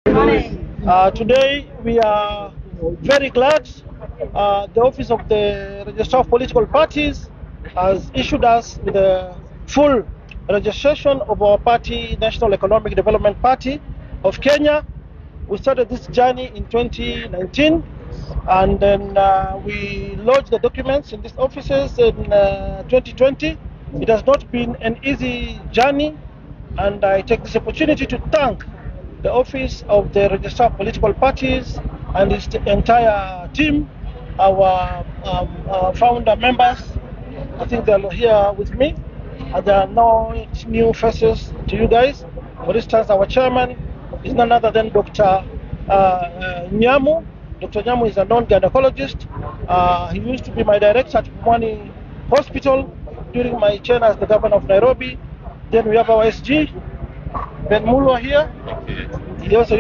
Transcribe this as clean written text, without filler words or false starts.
Today we are very glad the Office of the Registrar of Political Parties has issued us with a full registration of our party, National Economic Development Party of Kenya. We started this journey in 2019, and then we lodged the documents in these offices in 2020. It has not been an easy journey, and I take this opportunity to thank the Office of the Registrar of Political Parties and its entire team, our founder members. I think they're here with me, and there are no new faces to you guys. For instance, our chairman is none other than Dr. Nyamu. Dr. Nyamu is a non-gynecologist. He used to be my director at Pumwani Hospital during my tenure as the governor of Nairobi. Then we have our SG, Ben Mulwa here. He also